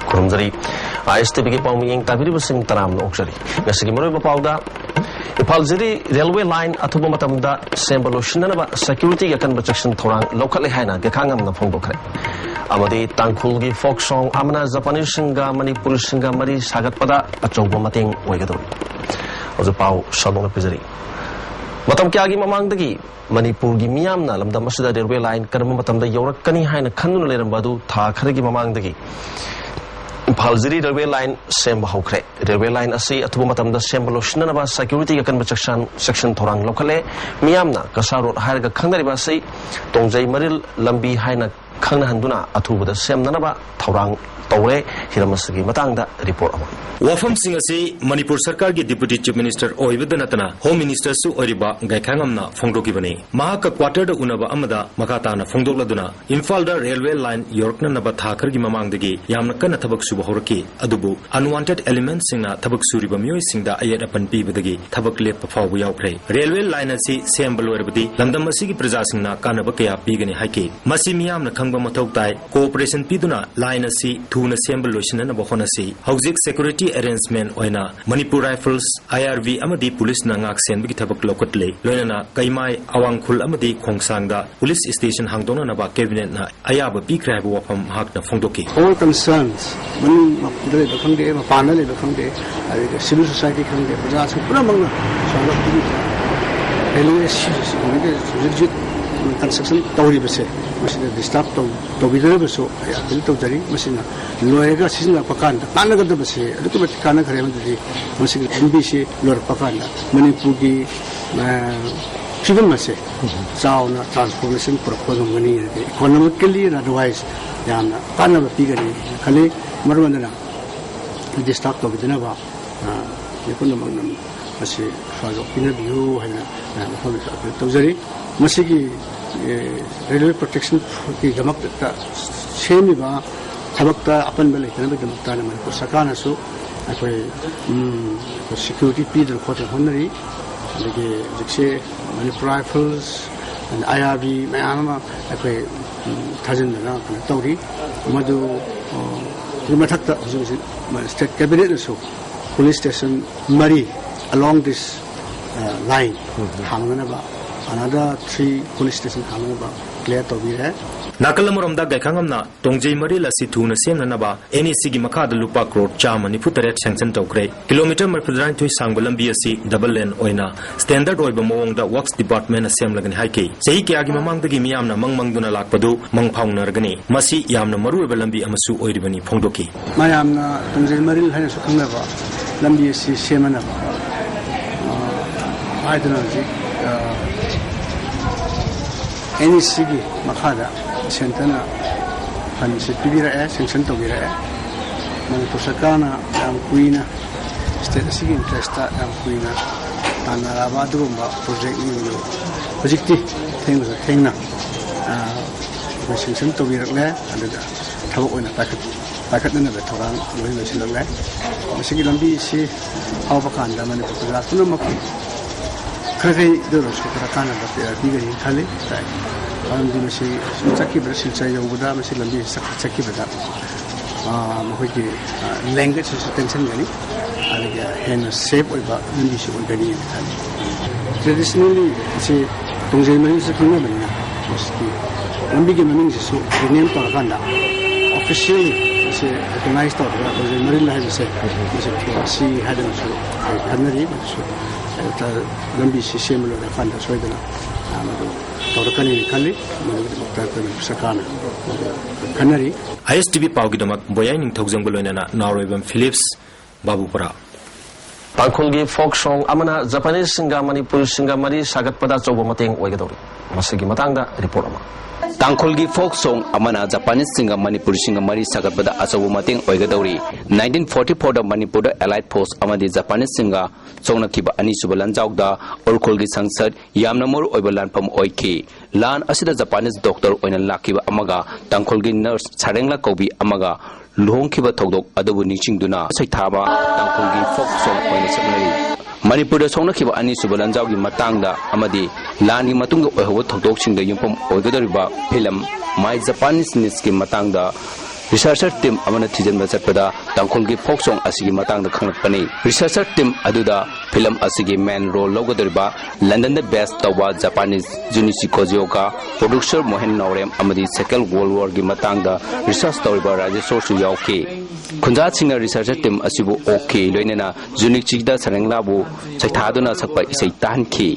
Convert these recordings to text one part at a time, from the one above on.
Kurumjari ISTV ki pauming tabiri basing taram no oksari ngasigi maroi bapauda Ipalziri railway line athuba matamda sembaloshina ba security yakan protection thorang local haina gekangam na phongdokre amadi tangkhul gi folk song amana Japanese singa Manipuri singa mari sagat pada achauba mating oigadori oju pau shalong pizari matam kya gi mamang dagi Manipur gi miyam na lamda masida railway line karma matamda yorakani haina khannu lerambadu tha kharagi mamang dagi Impalziri railway line semba hokre railway line asi athuba matamda semba loshna ba security ga kan section thorang lokale miyamna kasarot hairga khangdari ba sei tongjai maril lambi haina khangna handuna athuba da semna ba thorang tawre hiramasgi matangda report ama Wafam Singasi Manipur Sarkar gi Deputy Chief Minister Oibadanatana Home Minister su Oriba Gaikhangamna Phongdokibani Mahaka quarter da unaba amada makatana Phongdokladuna Imphal da railway line Yorkna naba thakar gi mamangdagi yamna kana thabak suba horaki adubu unwanted elements singna thabak suriba miyoi singda ayat apan pibadagi thabak lepa phawbu yaukre railway line asi sembalorabadi lamdam asigi praja singna kanaba kaya pigani haiki masi miyamna khangba mathau tai cooperation piduna line asi thuna sembal loisina naba honasi hauzik security arrangement oina Manipur Rifles IRV amadi police na ngak sen bigi thabak lokatle loinana kaimai awangkhul amadi khongsangda police station hangdona na ba cabinet na ayaba pikra ba wafam hakna phongdoki all concerns mani mapdre bakhangde mapana le bakhangde ai civil society khangde praja su pura mangna sangla pigi railway legit construction tawri base masina disturb to bidare baso ya bil to jari masina loega sisna pakanda kanaga da base aduku mat kana khare mandi masina mbc lor pakanda Manipur gi chicken mase sauna transformation proposal mani economically and otherwise yamna kana pigani khale marwandana disturb to bidana ba yakun magnam masi fago pina view haina na to jari masigi railway protection ki jamak ta semi ba thabakta apan bele kana be jamakta na Manipur sakana su akoi security pid report honari lege jikse Manipur Rifles and IRV mayama akoi thajin na kana tawri madu mathakta state cabinet su police station mari along this line hangana ba another 3 police station hangaba clear to be hai Nakalamuramda Gaikhangamna Tongjai Maril asi thuna semnanaba NEC gi makada lupa crore chamani putaret sanction tawkre kilometer marpudran thoi sangbalambi asi double lane oina standard oiba mawongda works department assemlagani haiki sei kya gi mamangdagi miyamna mangmangduna lakpadu mangphaunargani masi yamna maru oiba lambi amasu oiribani phongdoki mayamna Tongjai Maril haina su khangnaba lambi asi semanaba aidana ji NEC gi makada sentana hanse pibira sanction to gira Manipur Sarkana am kuina state sig interest am kuina tanaraba durumba project ni yo project thengna sanction to gira le adaga thawok oina pakat na be thorang loi loi silak le masigi lambi si awbakanda Manipur Sarkana tuna maku khagai doro Sarkana ba bigari khale tai Andi masih sakit berhasil saya udah masih lebih sakit berada. Mungkin language tension ni, ada hand shape apa ini sih begini. Traditionally si Tongjai Maril sekian banyak, mesti lebih gimana sih so rename tu kan dah. Officially si recognize tu orang Tongjai Maril lah si ada masuk, ada ni masuk. Kita lebih si sembel ada kan dah soalnya. ISTV Paugidamak Boyaning Togzangbolona Norway Phillips Babupura Tangkhulgi folk song amana Japanese singa Manipuri singa mari sagat pada coba mateng oigadori masigi matangda report ama Tangkhulgi folk song amana Japanese singa Manipuri singa mari sagat pada asabu mateng oigadori 1944 da Manipur da Allied Force amadi Japanese singa songna kiba ani subalan jawda orkolgi sangsad yamna mor oibalan pam oiki lan asida Japanese doctor oina lakiba amaga Tangkhulgi nurse sarengla kobi amaga luhongkiba togdok adubu ningchingduna saithaba Tangkhulgi folk song oina saknari Manipur da songna kiba ani subalan jawgi matangda amadi lani matunga oihawa togdok singda yumpam oigadoriba film My Japanese Niski matangda researcher team amana thijan bachpada tangkhul gi folk song asigi matang da khanglakpani researcher team aduda film asigi main role logodriba London the best tawa Japanese Junichi Kozioka producer Mohen Naurem amadi second world war gi matang da research tawriba Rajeshwar su yauki khunja singna researcher team asibu okay loinena Junichi da sarengla bu chaithaduna sakpa isai tanki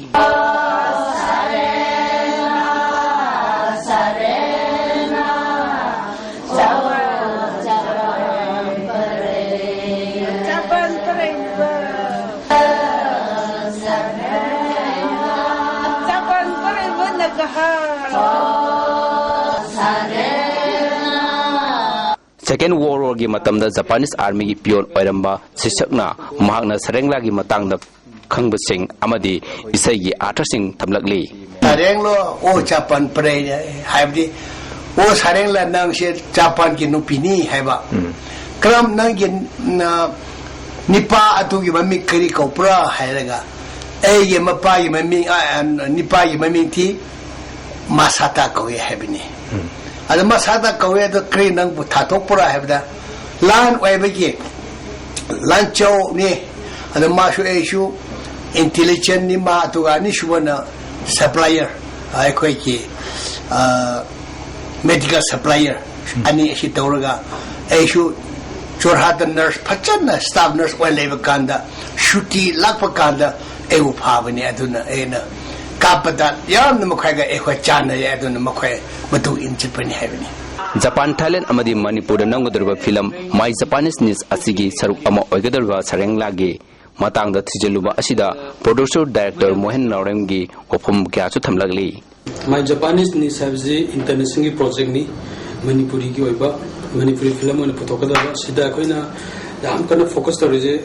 Second World War gi matamda Japanese Army gi pion oiramba sisakna mahakna sarengla gi matangda khangbasing amadi isai gi artasing thamlakli sarenglo o Japan pre haibdi o sarengla nang se Japan gi nupini haiba kram nang gi nipa atu gi mami kari kopra hairaga e gi mapa gi mami nipa gi mami ti masata ko haibni ada masada kawe da kri nang bu thatok pura hebda lan wai bagi lan chow ni ada masu issue intelligent ni ma tu ga ni shubana supplier ai koi ki medical supplier ani shi tawraga issue chorhat nurse phachana staff nurse wai leba kanda shuti lakpa kanda e u phabani aduna ena kapada yam namakhay ga ekwa chana ya aduna makhai matu inchipani haibani Japan Thailand amadi Manipur da nangodorba film My Japanese News asigi saruk ama oigadorba sarengla gi matang da thijeluba asida producer director Mohen Naurem gi ofum kya chu thamlagli My Japanese News sabji international project ni Manipuri gi oiba Manipuri film on photokada sida koina dam kana focus torije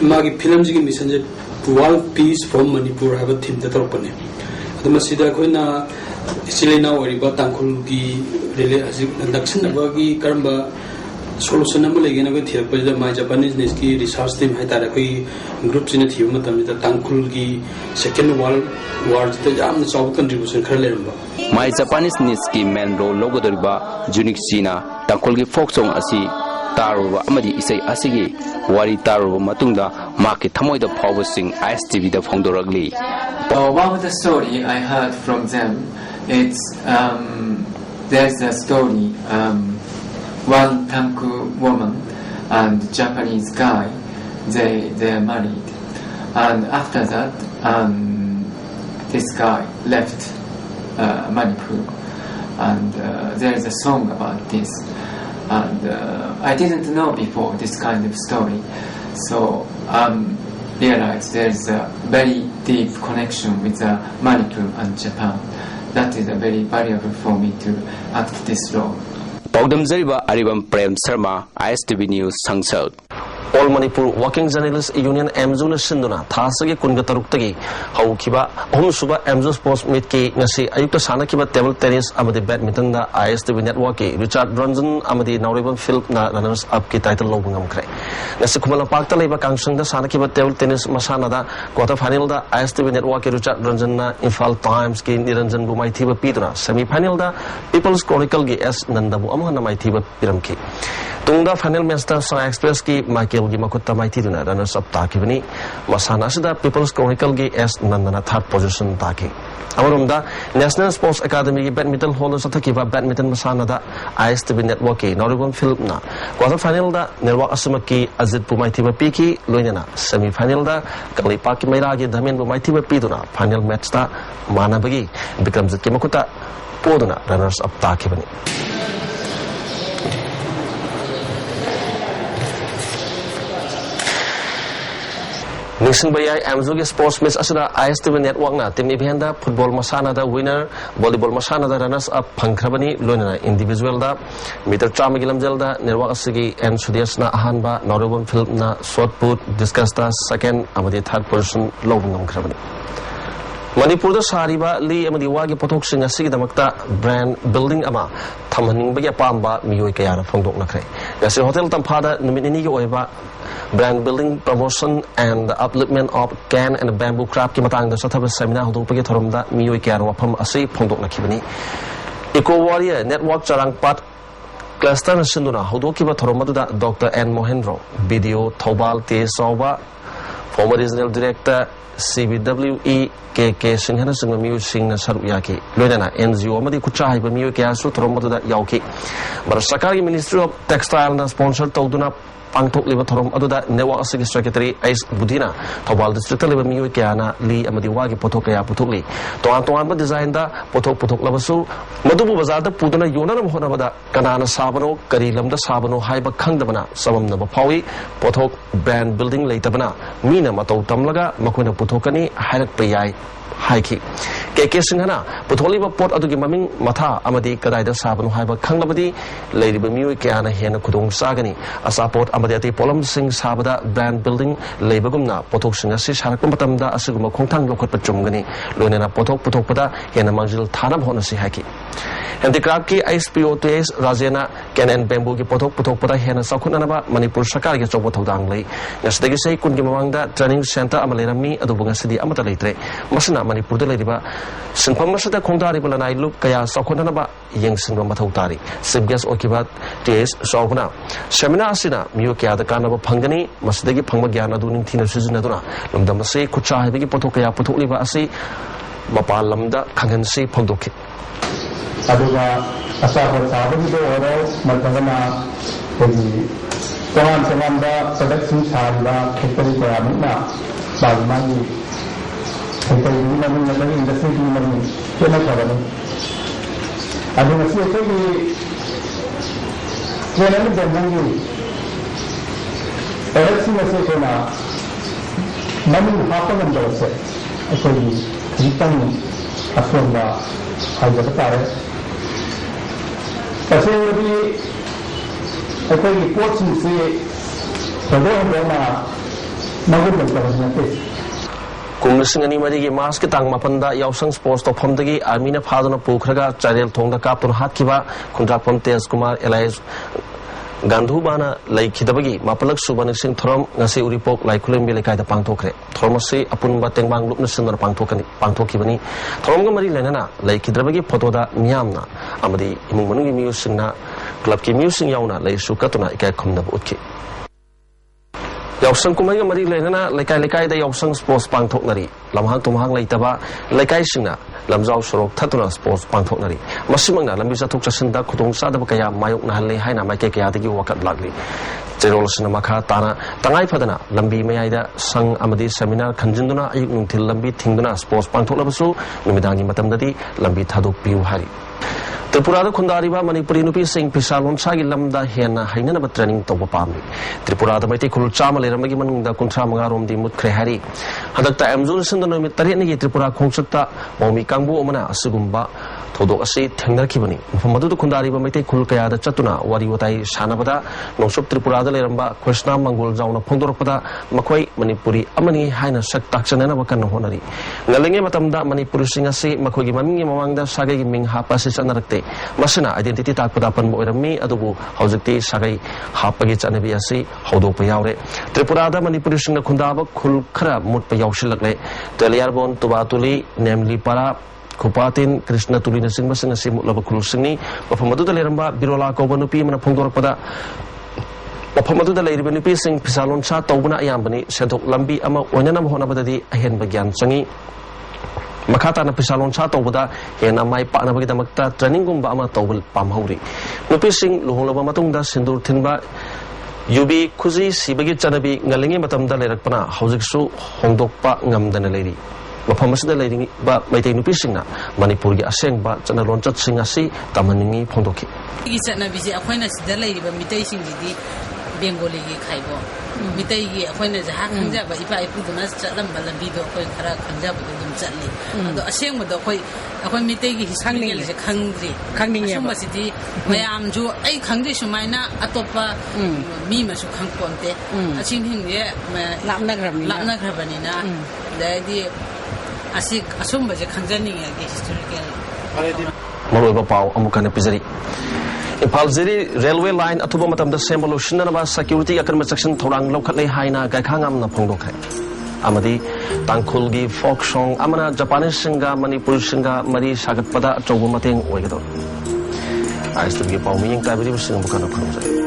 magi film ji gi mission je World Peace from Manipur have a theme that open the masida koina Silena oriba tangkhul gi rele dakshin bagi karamba solution am legena ko thir pajda My Japanese News ki research team hai tara koi group chine thiu matam ta tangkhul gi second world war ta jam chaw contribution khar leramba My Japanese News ki main role logodoriba Unique China tangkhul gi folk song asi taruba amadi isai asigi wari taruba matungda maki thamoida phawbasing ISTV da phongdoragli one of the story I heard from them it's there's a story one Tanku woman and Japanese guy they're married and after that this guy left Manipur and there's a song about this and I didn't know before this kind of story so realized there's a very deep connection with Manipur and Japan that is very valuable for me to act this role. Paudam Zariba Aribam Prem Sharma ISTV News Sangsal All Manipur Working Journalists Union Amzuna Sinduna Thasagi Kungatarukagi Haukiba Homsuba Amzo Sports Meet Ki Nasi Ayuka Sanakiba Table Tennis Amadi Badminton da ISTV Network Richard Brunson Amadi Nauriban Philip na runners up ki title lobungam kre Nasi Kumala Pakta Leba Kangsang da Sanakiba Table Tennis Masana da quarter final da ISTV Network Richard Brunson na Infal Times ki Niranjan bu Maithiba Piduna semi final da People's Chronicle gi S Nandabu amhana Maithiba Piramki Tungda final match da Sona Express ki Michael gi makutta Maithiduna runners up takibani masana asida People's Chronicle gi S Nandana third position taki Amarumda National Sports Academy gi badminton hall sathakiba badminton masana da ISTV Network ki Nauriban Philip na quarter final da Network Asumaki Azid bu Maithiba Piki loinana semi final da Kalipa ki Maira gi Dhamen bu Maithiba Piduna final match da Manabagi Bikramjit ki makutta poduna runners up takibani Nation Bayai Amzugi Sports Match Asada ISTV Network na team event da football masana da winner volleyball masana da runners up Pangkrabani Lonana individual da meter Tramagilamjel da Network Asigi and Sudias na Ahanba Northern Philip na shot put discuss da second amadi third person Lobungam Krabani Manipur da Sariba Li amadi wagi potok sing asigi damakta brand building ama thamhaning bagi pamba miyoi kayara phongdok nakre gasi hotel tamphada numinini gi oiba brand building promotion and the upliftment of can and bamboo craft ki matang da sathaba seminar hodok pagi thoromda miyoi kayara wafam asai phongdok nakhibani Eco Warrior Network Charang Pat Cluster Sinduna, Hodokiba Toromaduda, Dr. N. Mahendro, Video, Tobal, T.S.Ova, former regional director, CBWE, K.K. Singhana Singamiu Singh Saruyaki, Ludana, NGO, Madi Kuchai, Bamiu Kiasu, Toromaduda Yauki, Barasakari Ministry of Textile and Sponsor Toduna. Pangtok liba thorom aduda Newa Asigi Secretary Ais Budina Tobal District liba miyu kiana li amadi wagi pothok kaya puthukli toan ba design da pothok labasu madubu bazar da puduna yona ram hona bada kanana sabano kari lamda sabano haiba khangdabana samam na phawi pothok brand building leitabana mina matau tamlaga makoina puthokani hairak payai haiki KK Singhana putholiba pot adugi maming matha amadi kadaida sabano haiba khanglabadi leiriba miyu kiana hena khudong sagani asaport amadi ati polam sing sabada brand building leibagumna pothok singa si sarak matamda asuguma khongthang lokhat pachumgani loinena pothok pada hena mangjil thanam hona si haki handicraft ki ISPO2S Rajena Ken and Bamboo ki pothok pada hena sakhunanaba Manipur Sarkar ki chobo thodang lei ngasdagi sei kun ki mamangda training center amalerami adubunga sidi amata leitre masna Manipur de leiba sinpham masada khongdari balanai lup kaya sakhunanaba yengsinba mathau tari sibgas okibat TS sawguna seminar asina miyo kya da kanaba phangani masdagi phangba gyan adu ning thina sujunaduna lumdam se kucha haibagi pothok kaya puthokliba asi mapal lamda khangan se phangdokhi aduga asapor sabagi do oro markagana kogi kaman samanda production sarla factory ko amna bagmani factory ni namun namun industry ni namun kena kabani aduga si kogi kena ni jangangi production se kena namun hapagan do se kogi kitang asonda haja tare kasi di ako report si pagawin na magandang kawas natin. Kung nasing marigi mas kitang mapanda yausang sports to pamdagi armina phaduna pukhraga charel thongda kaptur hatkiba kundrak pamtes kumar Elias Gandhu bana lai khidabagi mapalak subana sing thorom ngasi uripok lai khulem be lekai da pangthokre thoromasi apun bateng bang lupna sindar pangthokibani thoromga mari lenana lai khidabagi photo da miyamna amadi imung manungi miu singna club ki miu sing yauna lai sukatuna ikai khumna utki yausang kumai mari lenana lekai da yausang sports pangthoknari lamhang tumhang leitaba lekai singna lamjau sorok thatuna sports pangthoknari masimangna lambi chathok chasinda khudong sadaba kaya mayok na halle haina maike kaya dagi wakat lagli cherol sina makha tana tangai phadana lambi mayaida sang amadi seminar khanjinduna ayuk nungthil lambi thingduna sports pangthoklabasu numidangi matamdadi lambi thadok piu hari Tripura da khundariba Manipuri nupi sing pisalon sagi lamda hena hainana training toba pammi Tripura da maite khul chama leramagi manungda kunthra manga rom di mutkre hari hadakta amzul sindano mi tare ni Tripura khongchakta momi kangbu omana asugumba thodok ase thengnarkhibani mafamadu khundariba maite khul kaya da chatuna wari watai sanabada nosup Tripura da leramba Krishna Mangol jauna phongdorpada makhoi Manipuri amani haina sak takchanana bakan honari ngalenge matamda Manipuri singa se makhogi mamingi mamangda sagai ming hapa se chanarakte masina identity takpada pan moirami adubu hojikti sagai hapagi chanabi asi hodopa yaure Tripura da Manipuri singna khundaba khul khara mutpa yausilakle teliarbon tubatuli namely para Kupatin Krishna Tuli Nasing Masing Asim Laba Kulusini Wafamadu da Leramba Birola Kobanupi Mana Pongdorpada Wafamadu da Leribanipi Sing Pisalon Sa Tobuna Ayambani Sentok Lambi Ama Wanyanam Honabadi Ahen Bagyan Sangi Makata na Pisalon Sa Tobada Hena Mai Pa na Bagitamakta Training Gumba Ama Tobul Pamhauri Nupi Sing Luhulaba Matungda Sindur Tinba Yubi Kuzi Sibagi Chanabi Ngalingi Matamda Lerakpana Hojiksu Hongdokpa Ngamdana Lady Mafam asida leiring ba maitai nupi singna Manipur gi aseng ba chana lonchat singa si tamaningi phongdoki gi chana bisi akhoi sida leiriba mitai singji di Bengali gi khaibo mitai gi akhoi na jaha khangja ba ipa ipu duna chalam balam bi do akhoi khara khangja ba dum chatli ado aseng ma do akhoi mitai gi hisangni le khangni asum basidi mayam ju ai khangdi sumaina atopa mi ma su khangponte aching hing ye lamna grabani na dai asik asumba je khanjani ge historical Maroiba pau amukana pizari Impal Ziri railway line atuba matamda sembalo shinanaba security akan section thorang lokhatlei haina gaikhangam na phongdokhe amadi tangkhulgi folk song amana Japanese singa Manipur singa mari sagatpada chaubu mateng oigado ISTV ꯄꯥꯎ ꯃꯤꯌꯦꯡ ꯇꯥꯕꯤꯔꯤꯕꯁꯤꯡ ꯑꯃꯨꯛ ꯍꯟꯅ ꯈꯨꯔꯨꯝꯖꯔꯤ